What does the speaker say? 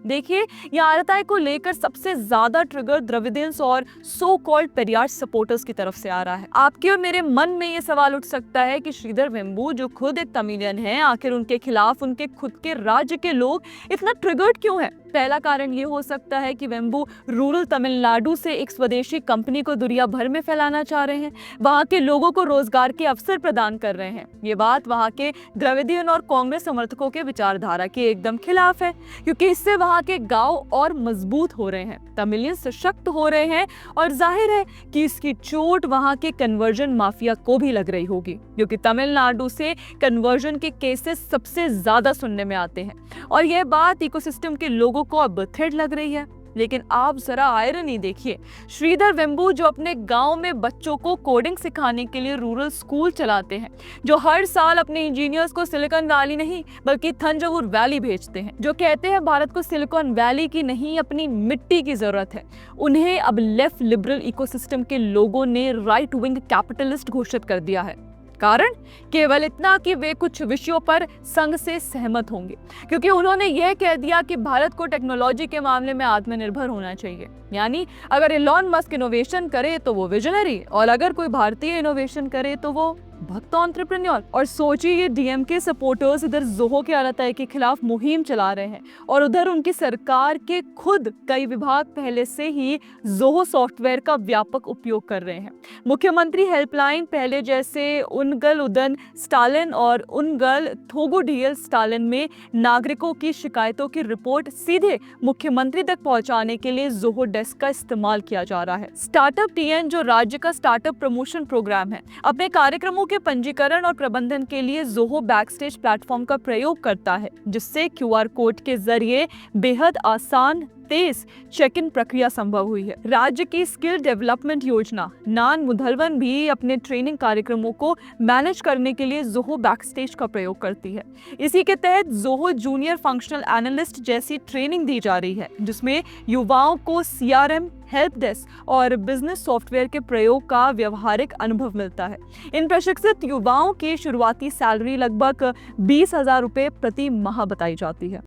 देखिए, ये आरटीआई को लेकर सबसे ज्यादा ट्रिगर द्रविडियंस और सो कॉल्ड पेरियार सपोर्टर्स की तरफ से आ रहा है। आपके और मेरे मन में ये सवाल उठ सकता है कि श्रीधर वेम्बू जो खुद एक तमिलियन है, आखिर उनके खिलाफ उनके खुद के राज्य के लोग इतना ट्रिगर्ड क्यों है? पहला कारण ये हो सकता है कि वेम्बू रूरल तमिलनाडु से एक स्वदेशी कंपनी को दुनिया भर में फैलाना चाह रहे हैं, वहां के लोगों को रोजगार के अवसर प्रदान कर रहे हैं। ये बात वहां के द्रविडियन और कांग्रेस समर्थकों के विचारधारा के एकदम खिलाफ है, क्योंकि इससे वहां के गांव और मजबूत हो रहे हैं, तमिलियन सशक्त हो रहे हैं, और जाहिर है कि इसकी चोट वहां के कन्वर्जन माफिया को भी लग रही होगी, क्योंकि तमिलनाडु से कन्वर्जन के केसेस सबसे ज्यादा सुनने में आते हैं और यह बात इकोसिस्टम के लोगों को अब थिड़ लग रही है। लेकिन आप जरा आयरनी देखिए, श्रीधर वेम्बू जो अपने गांव में बच्चों को कोडिंग सिखाने के लिए रूरल स्कूल चलाते हैं, जो हर साल अपने इंजीनियर्स को सिलिकॉन वैली नहीं बल्कि थंजावुर वैली भेजते हैं, जो कहते हैं भारत को सिलिकॉन वैली की नहीं अपनी मिट्टी की जरूरत है, उन्हें अब लेफ्ट लिबरल इकोसिस्टम के लोगों ने राइट विंग कैपिटलिस्ट घोषित कर दिया है। कारण केवल इतना कि वे कुछ विषयों पर संघ से सहमत होंगे, क्योंकि उन्होंने यह कह दिया कि भारत को टेक्नोलॉजी के मामले में आत्मनिर्भर होना चाहिए। यानी अगर एलॉन मस्क इनोवेशन करे तो वो विजनरी, और अगर कोई भारतीय इनोवेशन करे तो वो भक्त एंटरप्रेन्योर। और सोचिए, ये डीएमके सपोर्टर्स इधर जोहो के आरटीआई के खिलाफ मुहिम चला रहे हैं और उधर उनकी सरकार के खुद कई विभाग पहले से ही जोहो सॉफ्टवेयर का व्यापक उपयोग कर रहे हैं। मुख्यमंत्री हेल्पलाइन पहले जैसे उनगल उदन स्टालिन और उनगल थोगुडियल स्टालिन में नागरिकों की शिकायतों की रिपोर्ट सीधे मुख्यमंत्री तक पहुंचाने के लिए जोहो डेस्क का इस्तेमाल किया जा रहा है। स्टार्टअप टीएन जो राज्य का स्टार्टअप प्रमोशन प्रोग्राम है, अपने कार्यक्रमों के पंजीकरण और प्रबंधन के लिए जोहो बैकस्टेज प्लेटफॉर्म का प्रयोग करता है, जिससे क्यूआर कोड के जरिए बेहद आसान तेज चेक इन प्रक्रिया संभव हुई है। राज्य की स्किल डेवलपमेंट योजना नान मुधलवन भी अपने ट्रेनिंग कार्यक्रमों को मैनेज करने के लिए जोहो बैकस्टेज का प्रयोग करती है। इसी के तहत जोहो जूनियर फंक्शनल एनालिस्ट जैसी ट्रेनिंग दी जा रही है, जिसमें युवाओं को सीआरएम, हेल्प डेस्क और बिजनेस सॉफ्टवेयर के प्रयोग का व्यवहारिक अनुभव मिलता है। इन प्रशिक्षित युवाओं की शुरुआती सैलरी लगभग 20,000 रुपए प्रति माह बताई जाती है।